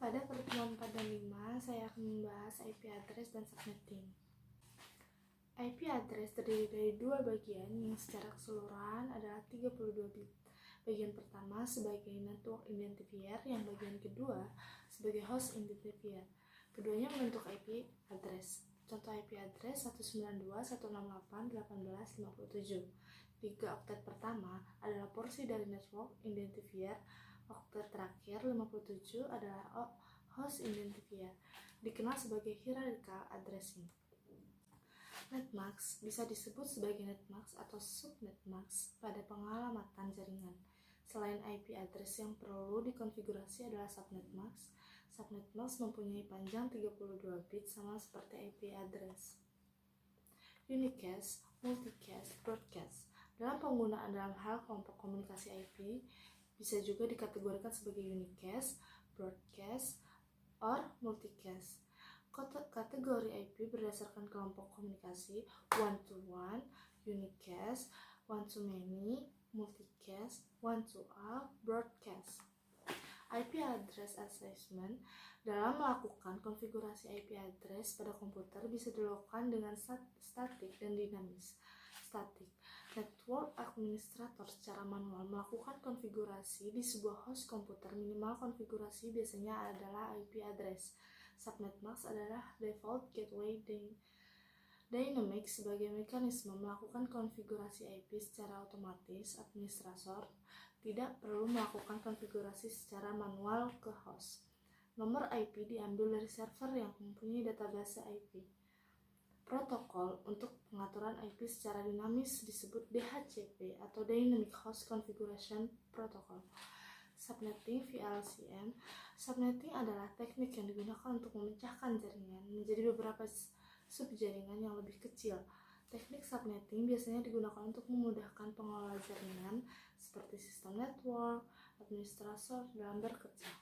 Pada pertemuan 4 dan 5, saya akan membahas IP address dan subnetting. IP address terdiri dari dua bagian yang secara keseluruhan adalah 32 bit. Bagian pertama sebagai network identifier, yang bagian kedua sebagai host identifier. Keduanya membentuk IP address. Contoh IP address 192.168.18.57. 3 oktet pertama adalah porsi dari network identifier. Oktet terakhir 57 adalah host identifier, dikenal sebagai hierarchical addressing. Netmask bisa disebut sebagai netmask atau subnetmask pada pengalamatan jaringan. Selain IP address yang perlu dikonfigurasi adalah subnetmask. Subnetmask mempunyai panjang 32 bit sama seperti IP address. Unicast, multicast, broadcast. Dalam penggunaan dalam hal kelompok komunikasi IP, bisa juga dikategorikan sebagai unicast, broadcast, or multicast. Kategori IP berdasarkan kelompok komunikasi one-to-one, unicast, one-to-many, multicast, one-to-all, broadcast. IP address assessment dalam melakukan konfigurasi IP address pada komputer bisa dilakukan dengan statik dan dinamis. Statik, network administrator secara manual melakukan konfigurasi di sebuah host komputer. Minimal konfigurasi biasanya adalah IP address. Subnetmask adalah default gateway dynamic sebagai mekanisme melakukan konfigurasi IP secara otomatis. Administrator tidak perlu melakukan konfigurasi secara manual ke host. Nomor IP diambil dari server yang mempunyai database IP. Protokol untuk pengaturan IP secara dinamis disebut DHCP atau Dynamic Host Configuration Protocol. Subnetting VLCM. Subnetting adalah teknik yang digunakan untuk memecahkan jaringan menjadi beberapa subjaringan yang lebih kecil. Teknik subnetting biasanya digunakan untuk memudahkan pengelola jaringan seperti sistem network, administrator dalam berkecil.